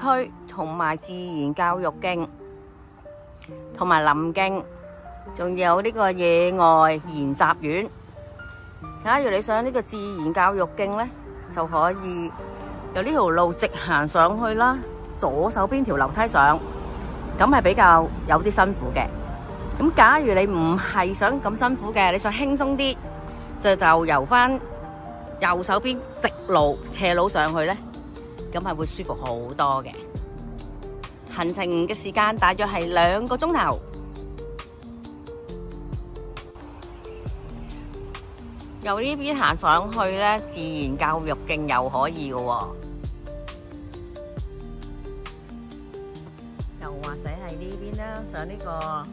區同埋自然教育徑，同埋林徑，仲有呢個野外研習院。假如你想呢個自然教育徑呢，就可以由呢條路直行上去啦，左手邊條樓梯上，咁係比較有啲辛苦嘅。咁假如你唔係想咁辛苦嘅，你想輕鬆啲，就由翻右手邊直路斜路上去呢，咁係會舒服好多嘅。行程嘅時間大約係2個鐘頭。由呢邊行上去呢，自然教育徑又可以嘅喎，又或者係呢邊呢，上呢個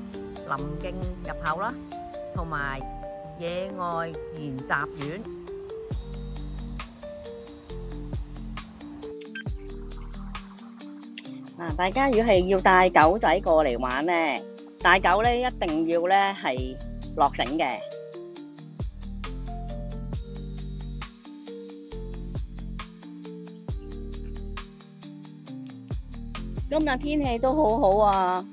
林徑入口啦，同埋野外研習院。大家如果係要帶狗仔過嚟玩呢，帶狗呢一定要呢係落繩嘅。今日天氣都好好啊，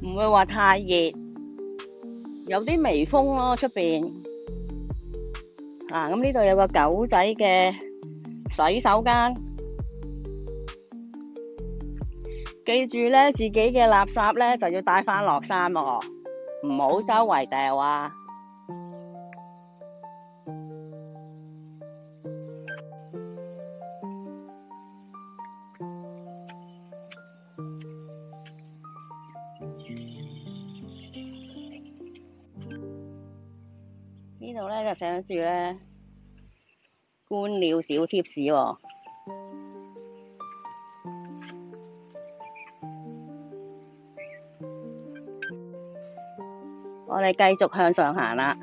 唔會話太熱，有啲微風咯出邊。咁呢度有個狗仔嘅洗手間，記住咧自己嘅垃圾咧就要帶翻落山喎，唔好周圍掉啊！呢度咧就寫住咧觀鳥小貼士喎。我哋繼續向上行啦。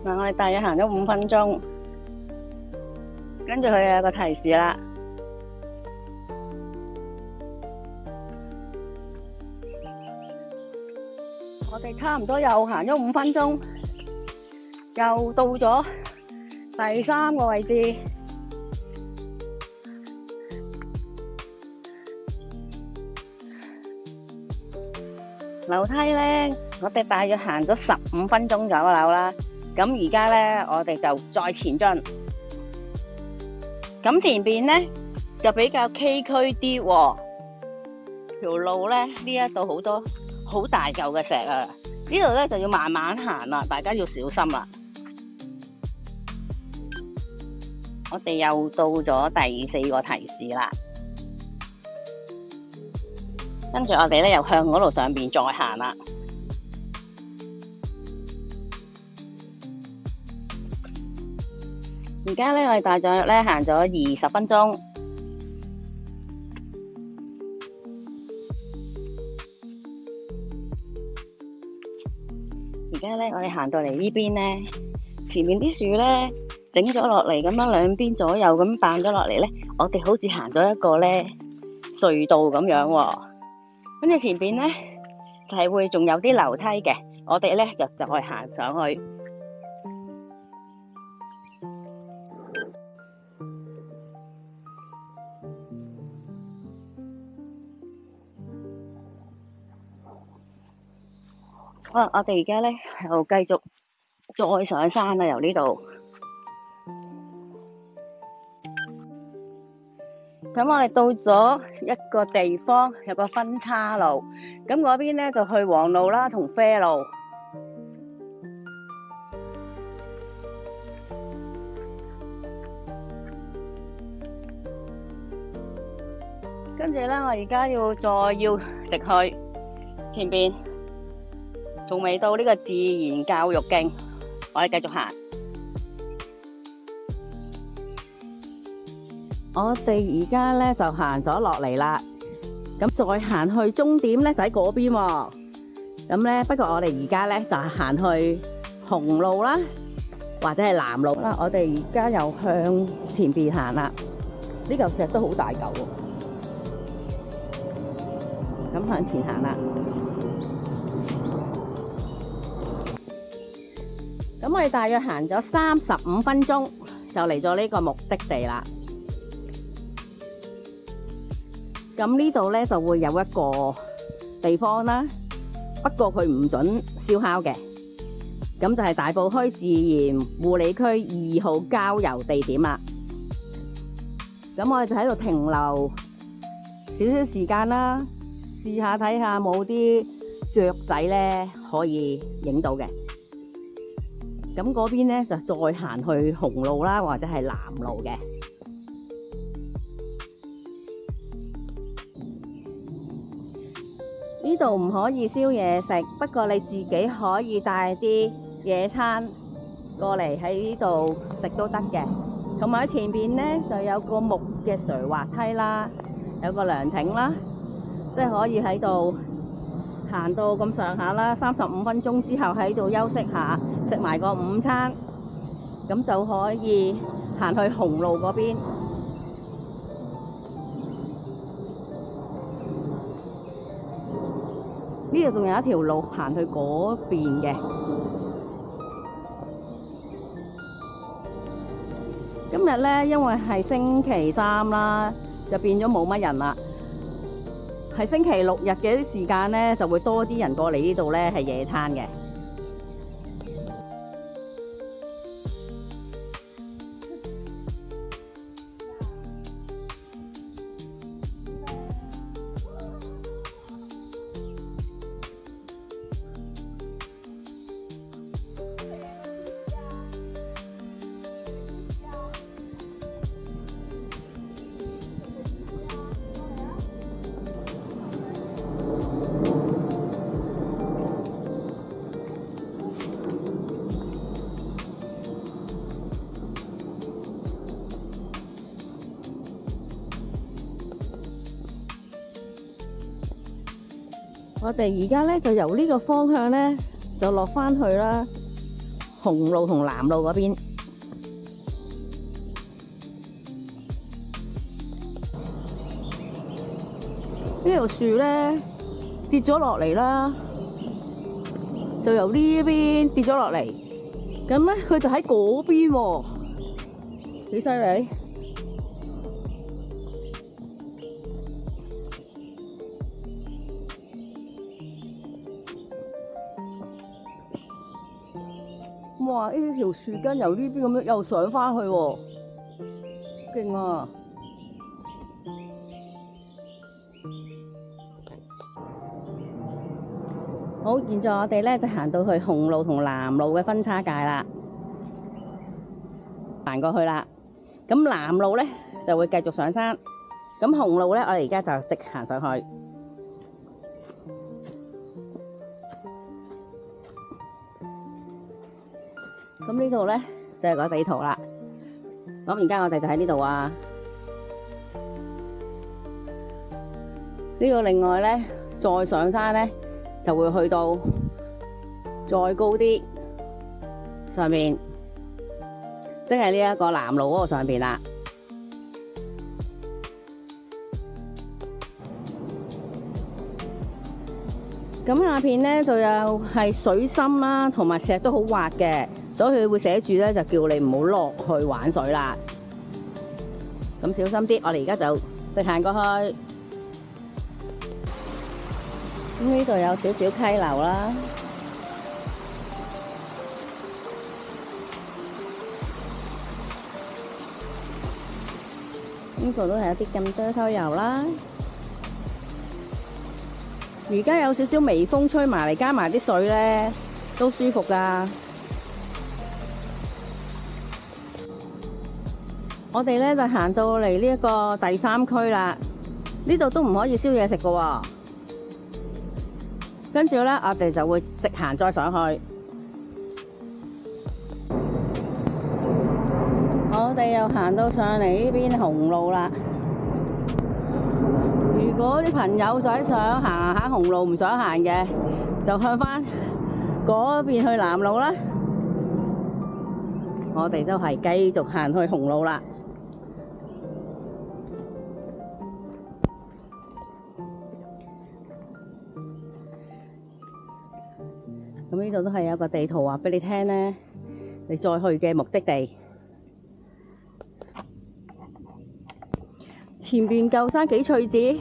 我哋大約行咗5分鐘，跟住佢有個提示啦。我哋差唔多又行咗5分鐘，又到咗第3個位置。樓梯呢，我哋大約行咗15分鐘左右啦。咁而家呢，我哋就再前進。咁前邊呢，就比較崎嶇啲喎，條路呢，呢一度好多好大嚿嘅石啊！呢度呢，就要慢慢行啦，大家要小心啦。我哋又到咗第4個提示啦。跟住我哋咧又向嗰度上邊再行啦。而家咧我哋大約咧行咗20分鐘。而家咧我哋行到嚟呢邊咧，前面啲樹咧整咗落嚟，咁樣兩邊左右咁扮咗落嚟咧，我哋好似行咗一個咧隧道咁樣喎。跟住前邊咧就係會仲有啲樓梯嘅，我哋咧就再行上去。好啦，我哋而家咧又繼續再上山啦，由呢度。咁我哋到咗一個地方，有個分岔路，咁嗰邊咧就去黃路啦，同啡路。跟住咧，我而家再要直去前邊，仲未到呢個自然教育徑，我哋繼續行。我哋而家咧就行咗落嚟啦，咁再行去終點咧就喺嗰邊喎。咁咧不過我哋而家咧就行去紅路啦，或者係藍路啦。我哋而家又向前邊行啦，呢嚿石都好大嚿喎。咁向前行啦。咁我哋大約行咗35分鐘，就嚟咗呢個目的地啦。咁呢度咧就會有一個地方啦，不過佢唔准燒烤嘅。咁就係大埔墟自然護理區2號郊遊地點啦。咁我哋就喺度停留少少時間啦，試下睇下冇啲雀仔咧可以影到嘅。咁嗰邊咧就再行去紅路啦，或者係藍路嘅。呢度唔可以燒嘢食，不過你自己可以帶啲野餐過嚟喺呢度食都得嘅。同埋喺前邊咧就有個木嘅垂滑梯啦，有個涼亭啦，即係可以喺度行到咁上下啦。35分鐘之後喺度休息下，食埋個午餐，咁就可以行去紅路嗰邊。呢度仲有一條路行去嗰邊嘅。今日咧，因為係星期三啦，就變咗冇乜人啦。係星期6日嘅啲時間咧，就會多啲人過嚟呢度咧，係野餐嘅。我哋而家咧就由呢個方向咧就落返去啦，紅路同藍路嗰邊。呢條樹咧跌咗落嚟啦，就由呢邊跌咗落嚟，咁咧佢就喺嗰邊喎，幾犀利！哇！呢條樹根由呢邊咁樣又上返去喎，勁啊！好，現在我哋咧就行到去紅路同藍路嘅分叉界啦，行過去啦。咁藍路咧就會繼續上山，咁紅路咧我哋而家就直行上去。咁呢度咧就係個地圖啦。咁而家我哋就喺呢度啊。呢個另外咧，再上山咧就會去到再高啲上面，即係呢一個藍路嗰個上邊啦。咁下邊咧就有係水深啦，同埋石都好滑嘅。所以佢會寫住咧，就叫你唔好落去玩水啦。咁小心啲，我哋而家就直行過去。咁呢度有少少溪流啦。呢度都係一啲咁多偷油啦。而家有少少微風吹埋嚟，加埋啲水咧，都舒服㗎。我哋咧就行到嚟呢一個第3區啦，呢度都唔可以燒嘢食㗎喎。跟住咧，我哋就會直行再上去。我哋又行到上嚟呢邊紅路啦。如果啲朋友仔想行下紅路唔想行嘅，就向翻嗰邊去藍路啦。我哋都係繼續行去紅路啦。咁呢度都係有個地圖話俾你聽咧，你再去嘅目的地。前邊舊山幾脆子，啱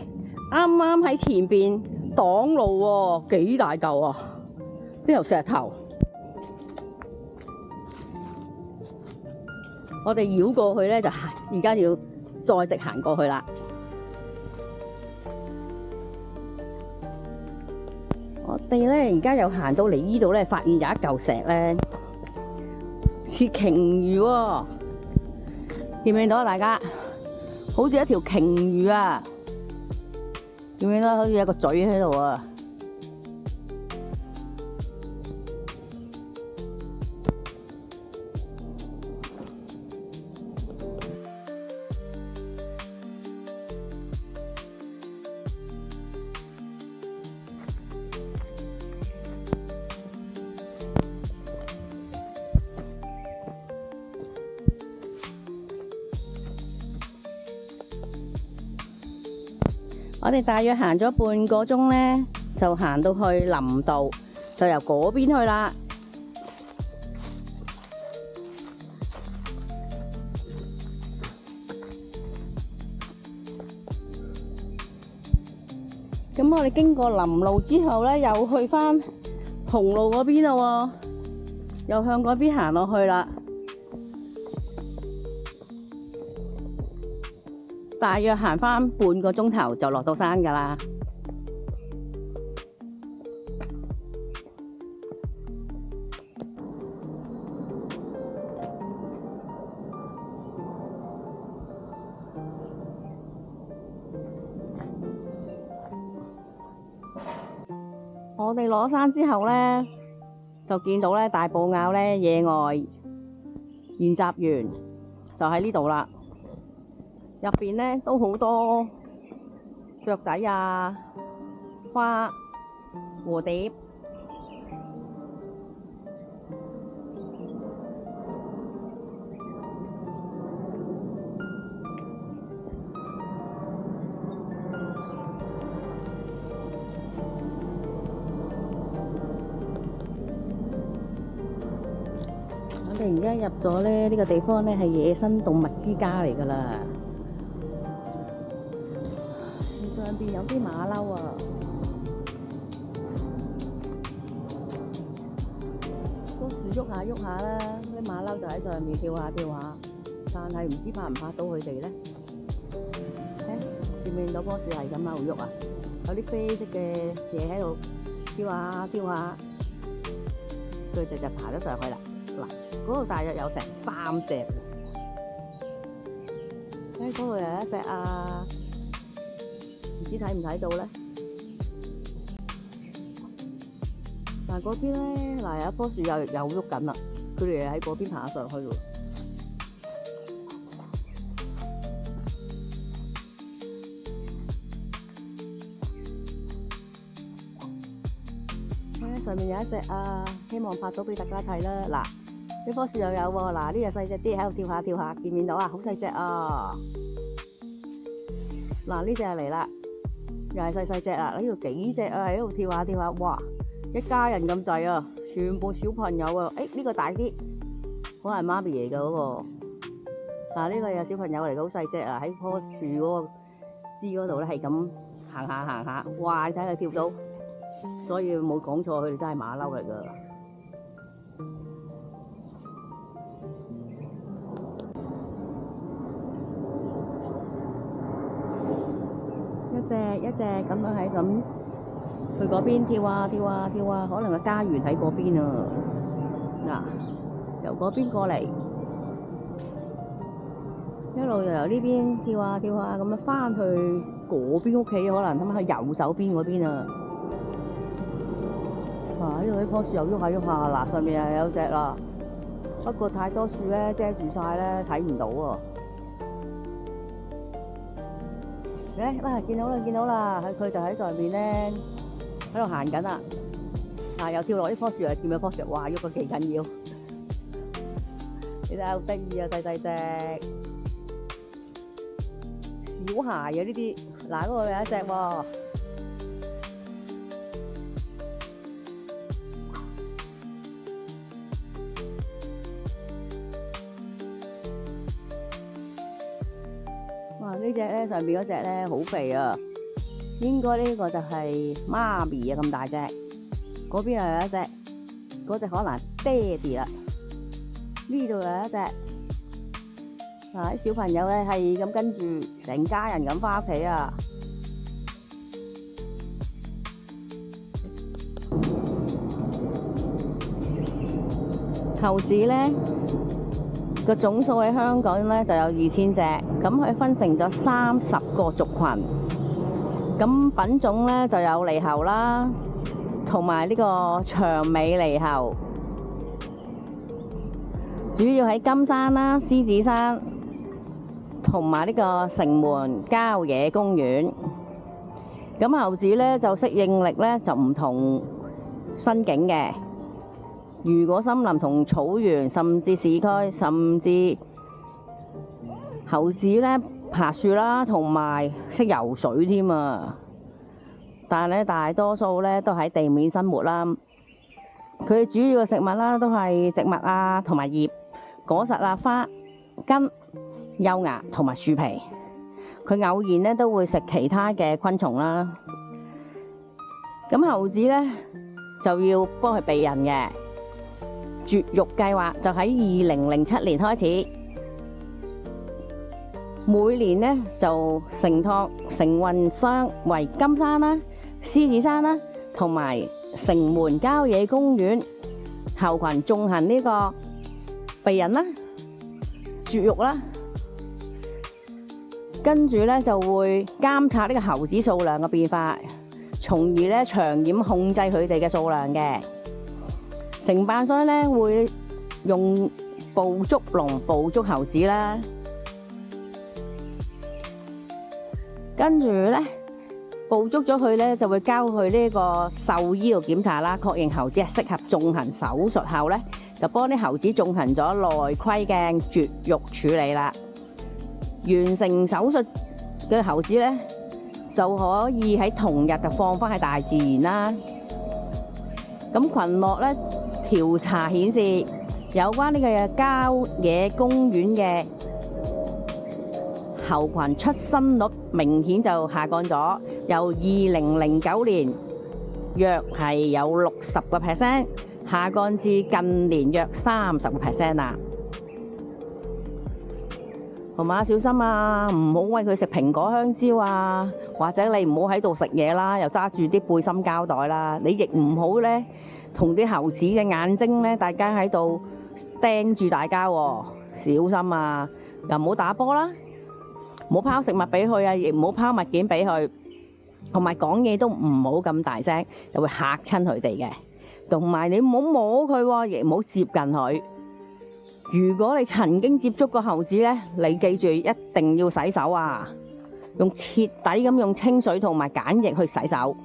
啱喺前邊擋路喎，幾大嚿啊！呢嚿石頭，我哋繞過去咧就行，而家要再直行過去啦。我哋咧而家又行到嚟呢度咧，發現有一嚿石咧似鯨魚喎，見唔見到啊？大家好似一條鯨魚啊，見唔見到？好似有個嘴喺度啊！我哋大約行咗半個鐘咧，就行到去林道，就由嗰邊去啦。咁我哋經過林路之後咧，又去返紅路嗰邊咯，又向嗰邊行落去啦。大約行返半個鐘頭就落到山㗎啦。我哋落山之後咧，就見到咧大埔滘咧野外研習園就喺呢度啦。入邊咧都好多雀仔啊、花、蝴蝶。我哋而家入咗咧呢個地方咧係野生動物之家嚟㗎啦。上邊有啲馬騮啊，棵樹喐下喐下啦，啲馬騮就喺上面跳下跳下，但係唔知拍唔拍到佢哋咧？見唔見到棵樹係咁喺度喐啊？有啲啡色嘅嘢喺度跳下跳下，佢哋就爬咗上去啦。嗱，嗰度大約有成3隻，嗰度有一隻啊！唔知睇唔睇到咧？但係嗰邊咧，嗱有一棵樹又喐緊啦，佢哋喺嗰邊爬上去喎。上面有一隻啊，希望拍到俾大家睇啦。嗱，呢棵樹又有喎，嗱呢隻細隻啲喺度跳下跳下，見唔見到啊？好細隻啊！嗱呢隻嚟啦。又係細細隻啊！呢度幾隻啊，喺度跳下跳下，哇！一家人咁滯啊，全部小朋友啊！呢個大啲，可能係媽咪嚟嘅嗰個。呢個有小朋友嚟嘅，好細隻啊！喺棵樹嗰個枝嗰度咧，係咁行下行下，哇！你睇佢跳到，所以冇講錯，佢哋真係馬騮嚟㗎。一隻咁樣喺咁去嗰邊跳啊跳啊跳啊，可能個家園喺嗰邊啊。嗱，由嗰邊過嚟，一路又由呢邊跳啊跳啊，咁樣翻去嗰邊屋企，可能咁去右手邊嗰邊啊。呢度呢棵樹又喐下喐下，嗱上面又有隻啦，不過太多樹咧遮住晒咧，睇唔到喎。見到啦，見到啦，佢就喺上面咧，喺度行緊啦。又跳落呢棵樹，又見到棵樹，哇，喐得幾緊要。你睇好得意啊，細細隻小孩啊呢啲。嗰度有一隻喎。呢隻咧上邊嗰隻咧好肥啊，應該呢個就係媽咪啊咁大隻。嗰邊又有一隻，嗰隻可能爹哋啦。呢度又有一隻。啲小朋友咧係咁跟住成家人咁返屋企啊！猴子咧個總數喺香港咧就有2000隻，咁佢分成咗30個族群。咁品種咧就有獼猴啦，同埋呢個長尾獼猴，主要喺金山啦、獅子山同埋呢個城門郊野公園。咁猴子咧就適應力咧就唔同生境嘅。如果森林同草原，甚至市區，甚至猴子咧爬樹啦，同埋識游水添啊！但係咧大多數咧都喺地面生活啦。佢主要嘅食物啦都係植物啊，同埋葉、果實啊、花、根、幼芽同埋樹皮。佢偶然咧都會食其他嘅昆蟲啦。咁猴子咧就要幫佢避孕嘅。絕育計劃就喺2007年開始，每年呢就承託承運商為金山啦、獅子山啦，同埋城門郊野公園猴群進行呢個避孕啦、絕育啦，跟住呢就會監察呢個猴子數量嘅變化，從而呢長遠控制佢哋嘅數量嘅。承辦商咧會用捕捉籠捕捉猴子啦，跟住咧捕捉咗佢咧就會交去呢個獸醫度檢查啦，確認猴子係適合進行手術後咧，就幫啲猴子進行咗內窺鏡絕育處理啦。完成手術嘅猴子咧就可以喺同日就放返喺大自然啦。咁群落咧調查顯示，有關呢個郊野公園嘅猴群出生率明顯就下降咗，由2009年約係有60%，下降至近年約30%啦。同埋小心啊，唔好餵佢食蘋果香蕉啊，或者你唔好喺度食嘢啦，又揸住啲背心膠袋啦。你亦唔好咧同啲猴子嘅眼睛咧，大家喺度盯住大家喎，小心啊！又唔好打波啦，唔好拋食物俾佢啊，亦唔好拋物件俾佢，同埋講嘢都唔好咁大聲，就會嚇親佢哋嘅。同埋你唔好摸佢喎，亦唔好接近佢。如果你曾經接觸過猴子咧，你記住一定要洗手啊！用徹底咁用清水同埋鹼液去洗手。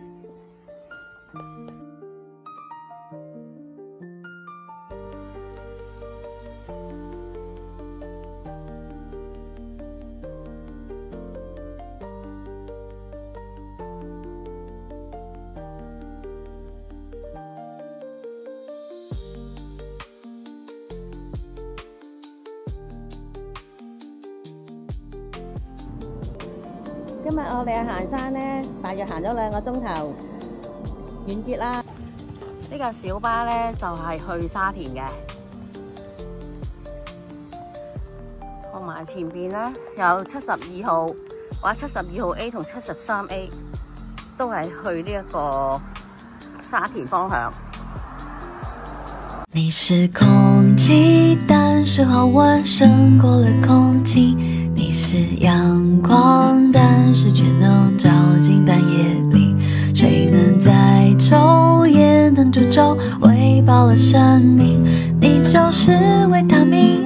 今日我哋去行山咧，大約行咗2個鐘頭，完結啦。呢個小巴咧就係去沙田嘅，同埋前邊咧有72號或者72號 A 同73A， 都係去呢一個沙田方向。你是空氣，但是好溫勝過了空氣。你是陽光，但是卻能照進半夜裡。誰能在晝夜能煮粥，餵飽了生命？你就是維他命。